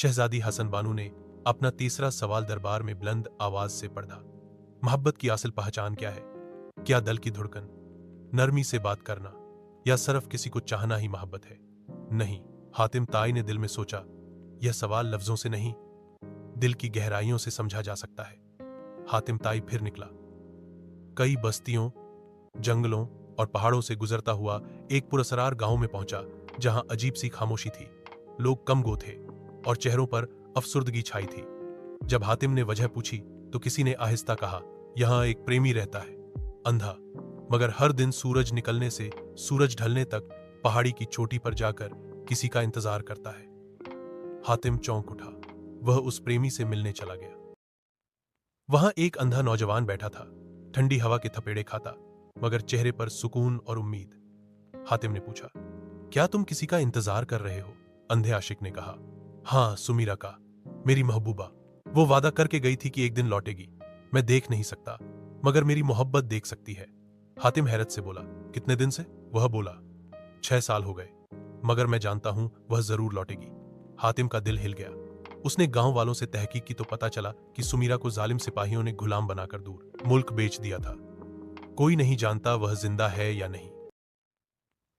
शहजादी हसन बानू ने अपना तीसरा सवाल दरबार में बुलंद आवाज से पढ़ा। मोहब्बत की असल पहचान क्या है? क्या दिल की धड़कन, नरमी से बात करना, या सिर्फ किसी को चाहना ही मोहब्बत है? नहीं, हातिम ताई ने दिल में सोचा, यह सवाल लफ्जों से नहीं, दिल की गहराइयों से समझा जा सकता है। हातिम ताई फिर निकला। कई बस्तियों, जंगलों और पहाड़ों से गुजरता हुआ एक पुरअसरार गांव में पहुंचा, जहां अजीब सी खामोशी थी। लोग कम गो थे और चेहरों पर अफसुर्दगी छाई थी। जब हातिम ने वजह पूछी तो किसी ने आहिस्ता कहा, यहां एक प्रेमी रहता है, अंधा, मगर हर दिन सूरज निकलने से सूरज ढलने तक पहाड़ी की चोटी पर जाकर किसी का इंतजार करता है। हातिम चौंक उठा। वह उस प्रेमी से मिलने चला गया। वहां एक अंधा नौजवान बैठा था, ठंडी हवा के थपेड़े खाता, मगर चेहरे पर सुकून और उम्मीद। हातिम ने पूछा, क्या तुम किसी का इंतजार कर रहे हो? अंधे आशिक ने कहा, हाँ, सुमीरा का, मेरी महबूबा। वो वादा करके गई थी कि एक दिन लौटेगी। मैं देख नहीं सकता, मगर मेरी मोहब्बत देख सकती है। हातिम हैरत से बोला, कितने दिन से? वह बोला, 6 साल हो गए, मगर मैं जानता हूं वह जरूर लौटेगी। हातिम का दिल हिल गया। उसने गांव वालों से तहकीक की तो पता चला कि सुमीरा को जालिम सिपाहियों ने गुलाम बनाकर दूर मुल्क बेच दिया था। कोई नहीं जानता वह जिंदा है या नहीं।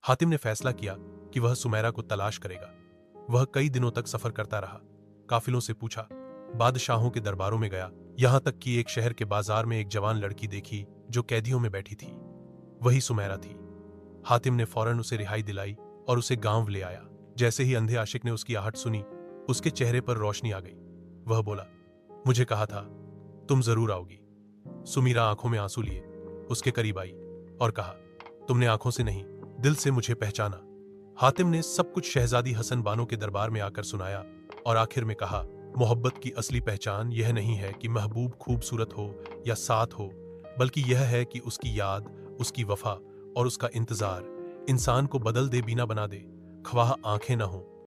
हातिम ने फैसला किया कि वह सुमेरा को तलाश करेगा। वह कई दिनों तक सफर करता रहा, काफिलों से पूछा, बादशाहों के दरबारों में गया, यहां तक कि एक शहर के बाजार में एक जवान लड़की देखी जो कैदियों में बैठी थी। वही सुमेरा थी। हातिम ने फौरन उसे रिहाई दिलाई और उसे गांव ले आया। जैसे ही अंधे आशिक ने उसकी आहट सुनी, उसके चेहरे पर रोशनी आ गई। वह बोला, मुझे कहा था तुम जरूर आओगी। सुमीरा आंखों में आंसू लिए उसके करीब आई और कहा, तुमने आंखों से नहीं, दिल से मुझे पहचाना। हातिम ने सब कुछ शहजादी हसन बानो के दरबार में आकर सुनाया और आखिर में कहा, मोहब्बत की असली पहचान यह नहीं है कि महबूब खूबसूरत हो या साथ हो, बल्कि यह है कि उसकी याद, उसकी वफा और उसका इंतजार इंसान को बदल दे, बीना बना दे, ख्वाह आंखें ना हो।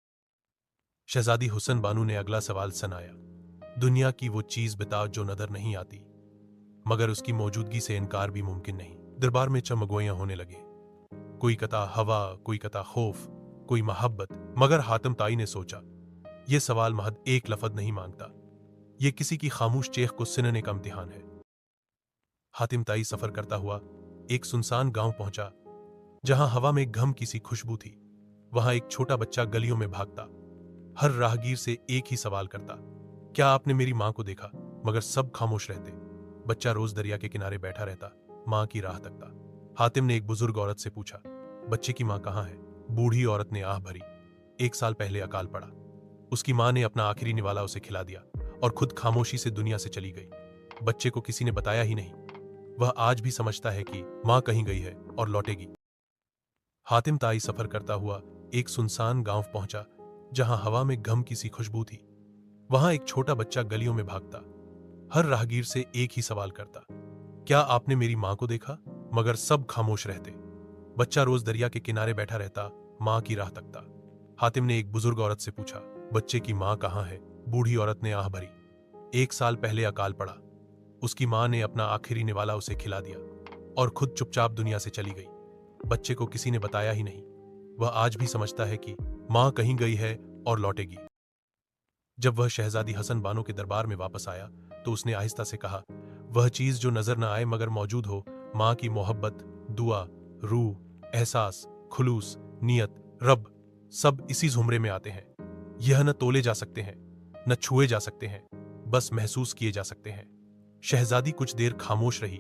शहजादी हुसन बानू ने अगला सवाल सुनाया, दुनिया की वो चीज बताओ जो नजर नहीं आती, मगर उसकी मौजूदगी से इनकार भी मुमकिन नहीं। दरबार में चमगोइयां होने लगे। कोई कहता हवा, कोई कहता खौफ, कोई मोहब्बत। मगर हातिम ताई ने सोचा, यह सवाल महज एक लफ्ज नहीं मांगता, यह किसी की खामोश चेख को सुनने का इम्तिहान है। हातिम ताई सफर करता हुआ एक सुनसान गांव पहुंचा, जहां हवा में गम की सी खुशबू थी। वहां एक छोटा बच्चा गलियों में भागता, हर राहगीर से एक ही सवाल करता, क्या आपने मेरी मां को देखा? मगर सब खामोश रहते। बच्चा रोज दरिया के किनारे बैठा रहता, मां की राह तकता। हातिम ने एक बुजुर्ग औरत से पूछा, बच्चे की मां कहां है? बूढ़ी औरत ने आह भरी, 1 साल पहले अकाल पड़ा। उसकी मां ने अपना आखिरी निवाला उसे खिला दिया और खुद खामोशी से दुनिया से चली गई। बच्चे को किसी ने बताया ही नहीं। वह आज भी समझता है कि मां कहीं गई है और लौटेगी। हातिम ताई सफर करता हुआ एक सुनसान गांव पहुंचा, जहां हवा में गम की सी खुशबू थी। वहां एक छोटा बच्चा गलियों में भागता, हर राहगीर से एक ही सवाल करता, क्या आपने मेरी मां को देखा? मगर सब खामोश रहते। बच्चा रोज दरिया के किनारे बैठा रहता, मां की राह तकता। हातिम ने एक बुजुर्ग औरत से पूछा, बच्चे की मां कहां है? बूढ़ी औरत ने आह भरी, 1 साल पहले अकाल पड़ा। उसकी मां ने अपना आखिरी निवाला उसे खिला दिया और खुद चुपचाप दुनिया से चली गई। बच्चे को किसी ने बताया ही नहीं। वह आज भी समझता है कि मां कहीं गई है और लौटेगी। जब वह शहजादी हसन बानो के दरबार में वापस आया तो उसने आहिस्ता से कहा, वह चीज जो नजर न आए मगर मौजूद हो, मां की मोहब्बत, दुआ, रूह, एहसास, खुलूस, नियत, रब, सब इसी जुमरे में आते हैं। यह न तोले जा सकते हैं, न छुए जा सकते हैं, बस महसूस किए जा सकते हैं। शहजादी कुछ देर खामोश रही,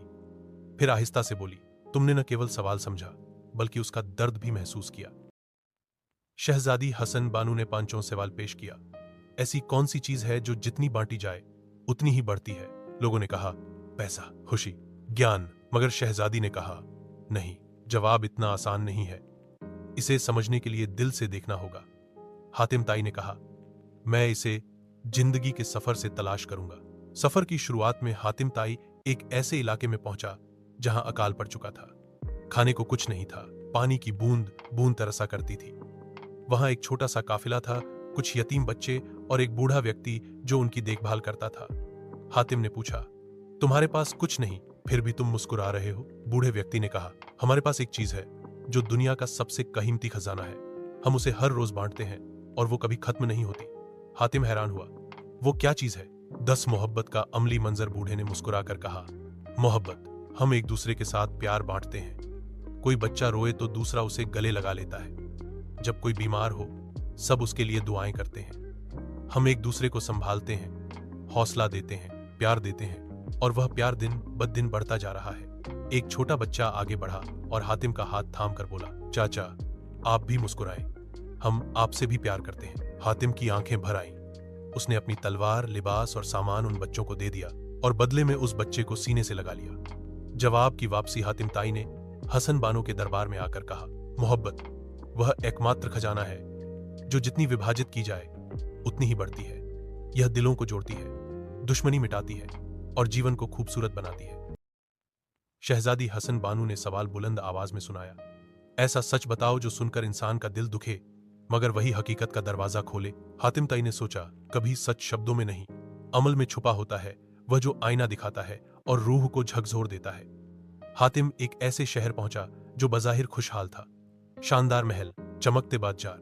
फिर आहिस्ता से बोली, तुमने न केवल सवाल समझा, बल्कि उसका दर्द भी महसूस किया। शहजादी हसन बानू ने 5 सवाल पेश किया, ऐसी कौन सी चीज है जो जितनी बांटी जाए उतनी ही बढ़ती है? लोगों ने कहा, पैसा, खुशी, ज्ञान। मगर शहजादी ने कहा, नहीं, जवाब इतना आसान नहीं है, इसे समझने के लिए दिल से देखना होगा। हातिम ताई ने कहा, मैं इसे जिंदगी के सफर से तलाश करूंगा। सफर की शुरुआत में हातिम ताई एक ऐसे इलाके में पहुंचा जहां अकाल पड़ चुका था। खाने को कुछ नहीं था, पानी की बूंद बूंद तरसा करती थी। वहां एक छोटा सा काफिला था, कुछ यतीम बच्चे और एक बूढ़ा व्यक्ति जो उनकी देखभाल करता था। हातिम ने पूछा, तुम्हारे पास कुछ नहीं, फिर भी तुम मुस्कुरा रहे हो? बूढ़े व्यक्ति ने कहा, हमारे पास एक चीज है जो दुनिया का सबसे कीमती खजाना है। हम उसे हर रोज बांटते हैं और वो कभी खत्म नहीं होती। हातिम हैरान हुआ। वो क्या चीज है? 10 मोहब्बत का अमली मंजर बूढ़े ने मुस्कुराकर कहा। मोहब्बत, हम एक दूसरे के साथ प्यार बांटते हैं। कोई बच्चा रोए तो दूसरा उसे गले लगा लेता है। जब कोई बीमार हो, सब उसके लिए दुआएं करते हैं। हम एक दूसरे को संभालते हैं, हौसला देते हैं, प्यार देते हैं, और वह प्यार दिन ब दिन बढ़ता जा रहा है। एक छोटा बच्चा आगे बढ़ा और हातिम का हाथ थाम कर बोला, चाचा, आप भी मुस्कुराएं, हम आपसे भी प्यार करते हैं। हातिम की आंखें भर आईं। उसने अपनी तलवार, लिबास और सामान उन बच्चों को दे दिया और बदले में उस बच्चे को सीने से लगा लिया। जवाब की वापसी हातिम ताई ने हसन बानो के दरबार में आकर कहा, मोहब्बत वह एकमात्र खजाना है जो जितनी विभाजित की जाए उतनी ही बढ़ती है। यह दिलों को जोड़ती है, दुश्मनी मिटाती है और जीवन को खूबसूरत बनाती है। शहजादी हसन बानू ने सवाल बुलंद आवाज में सुनाया, ऐसा सच बताओ जो सुनकर इंसान का दिल दुखे मगर वही हकीकत का दरवाजा खोले। हातिम ताई ने सोचा, कभी सच शब्दों में नहीं, अमल में छुपा होता है, वह जो आईना दिखाता है और रूह को झकझोर देता है। हातिम एक ऐसे शहर पहुंचा जो बज़ाहिर खुशहाल था। शानदार महल, चमकते बाजार,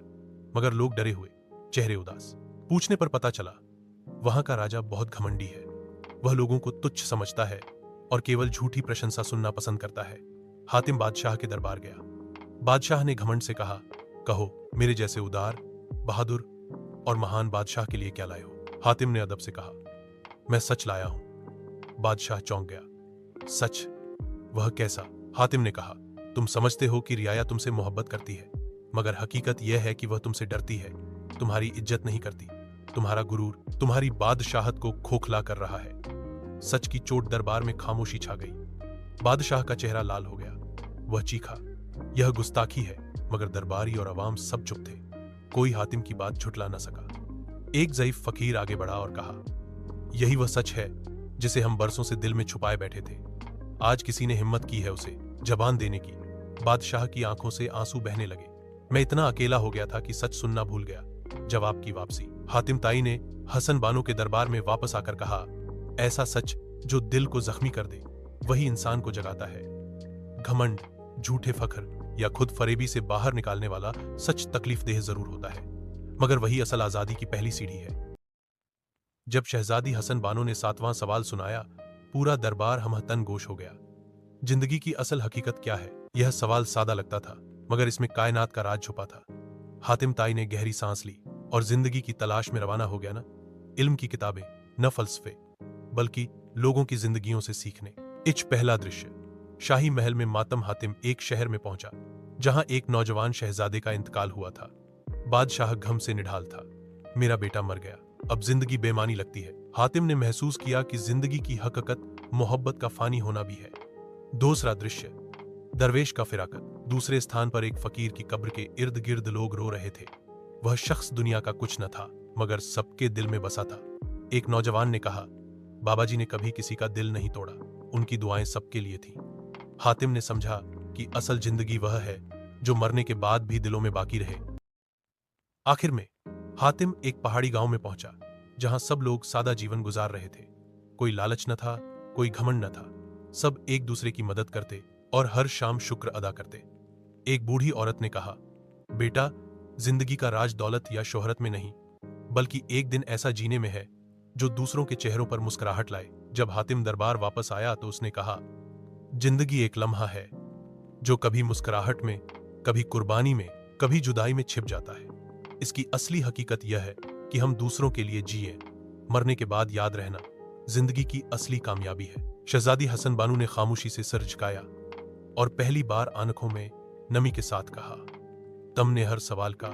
मगर लोग डरे हुए, चेहरे उदास। पूछने पर पता चला, वहां का राजा बहुत घमंडी है। वह लोगों को तुच्छ समझता है और केवल झूठी प्रशंसा सुनना पसंद करता है। हातिम बादशाह के दरबार गया। बादशाह ने घमंड से कहा, कहो, मेरे जैसे उदार, बहादुर और महान बादशाह के लिए क्या लाए हो? हातिम ने अदब से कहा, मैं सच लाया हूं। बादशाह चौंक गया। सच? वह कैसा? हातिम ने कहा, तुम समझते हो कि रियाया तुमसे मोहब्बत करती है, मगर हकीकत यह है कि वह तुमसे डरती है, तुम्हारी इज्जत नहीं करती। तुम्हारा गुरूर तुम्हारी बादशाहत को खोखला कर रहा है। सच की चोट दरबार में खामोशी छा गई। बादशाह का चेहरा लाल हो गया। वह चीखा, यह गुस्ताखी है, मगर दरबारी और अवाम सब चुप थे। कोई हातिम की बात झुठला न सका। एक ज़ईफ फकीर आगे बढ़ा और कहा, यही वह सच है जिसे हम बरसों से दिल में छुपाए बैठे थे। आज किसी ने हिम्मत की है उसे जबान देने की। बादशाह की आंखों से आंसू बहने लगे। मैं इतना अकेला हो गया था कि सच सुनना भूल गया। जवाब की वापसी। हातिम ताई ने हसन बानो के दरबार में वापस आकर कहा, ऐसा सच जो दिल को जख्मी कर दे वही इंसान को जगाता है। घमंड, झूठे फख्र या खुद फरेबी से बाहर निकालने वाला सच तकलीफ देह जरूर होता है, मगर वही असल आजादी की पहली सीढ़ी है। जब शहजादी हसन बानो ने 7वां सवाल सुनाया, पूरा दरबार हमहतन गोश हो गया। जिंदगी की असल हकीकत क्या है? यह सवाल सादा लगता था, मगर इसमें कायनात का राज छुपा था। हातिम ताई ने गहरी सांस ली और जिंदगी की तलाश में रवाना हो गया। ना इल्म की किताबें, न फलसफे, बल्कि लोगों की जिंदगियों से सीखने। इच पहला दृश्य। शाही महल में मातम। हातिम एक शहर में पहुंचा जहां एक नौजवान शहजादे का इंतकाल हुआ था। बादशाह घम से निढाल था, मेरा बेटा मर गया, अब जिंदगी बेमानी लगती है। हातिम ने महसूस किया कि जिंदगी की हकीकत मोहब्बत का फानी होना भी है। दूसरा दृश्य। दरवेश का फिराकत। दूसरे स्थान पर एक फकीर की कब्र के इर्द गिर्द लोग रो रहे थे। वह शख्स दुनिया का कुछ न था, मगर सबके दिल में बसा था। एक नौजवान ने कहा, बाबा जी ने कभी किसी का दिल नहीं तोड़ा, उनकी दुआएं सबके लिए थीं। हातिम ने समझा कि असल जिंदगी वह है जो मरने के बाद भी दिलों में बाकी रहे। आखिर में हातिम एक पहाड़ी गांव में पहुंचा जहां सब लोग सादा जीवन गुजार रहे थे। कोई लालच न था, कोई घमंड न था। सब एक दूसरे की मदद करते और हर शाम शुक्र अदा करते। एक बूढ़ी औरत ने कहा, बेटा, जिंदगी का राज दौलत या शोहरत में नहीं, बल्कि एक दिन ऐसा जीने में है जो दूसरों के चेहरों पर मुस्कुराहट लाए। जब हातिम दरबार वापस आया तो उसने कहा, जिंदगी एक लम्हा है जो कभी मुस्कुराहट में, कभी कुर्बानी में, कभी जुदाई में छिप जाता है। इसकी असली हकीकत यह है कि हम दूसरों के लिए जिए। मरने के बाद याद रहना जिंदगी की असली कामयाबी है। शहजादी हसन बानू ने खामोशी से सर झुकाया और पहली बार आंखों में नमी के साथ कहा, तुमने हर सवाल का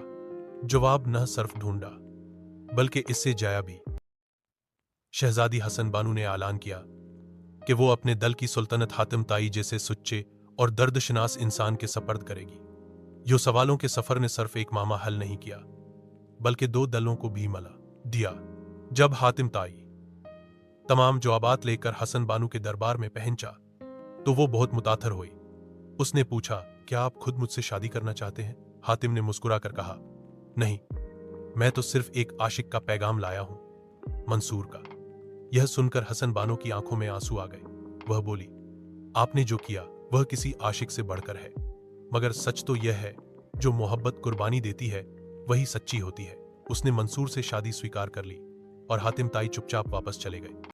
जवाब न सिर्फ ढूंढा बल्कि इससे जाया भी। शहजादी हसन बानू ने ऐलान किया कि वो अपने दल की सुल्तनत हातिम ताई जैसे सुच्चे और दर्दशनास इंसान के सपर्द करेगी। यो सवालों के सफर ने सिर्फ एक मामा हल नहीं किया, बल्कि 2 दलों को भी मला दिया। जब हातिम ताई तमाम जवाबात लेकर हसन बानू के दरबार में पहुंचा तो वो बहुत मुताथर हुई। उसने पूछा, क्या आप खुद मुझसे शादी करना चाहते हैं? हातिम ने मुस्कुराकर कहा, नहीं, मैं तो सिर्फ एक आशिक का पैगाम लाया हूं, मंसूर का। यह सुनकर हसन बानो की आंखों में आंसू आ गए। वह बोली, आपने जो किया वह किसी आशिक से बढ़कर है, मगर सच तो यह है जो मोहब्बत कुर्बानी देती है वही सच्ची होती है। उसने मंसूर से शादी स्वीकार कर ली और हातिम ताई चुपचाप वापस चले गए।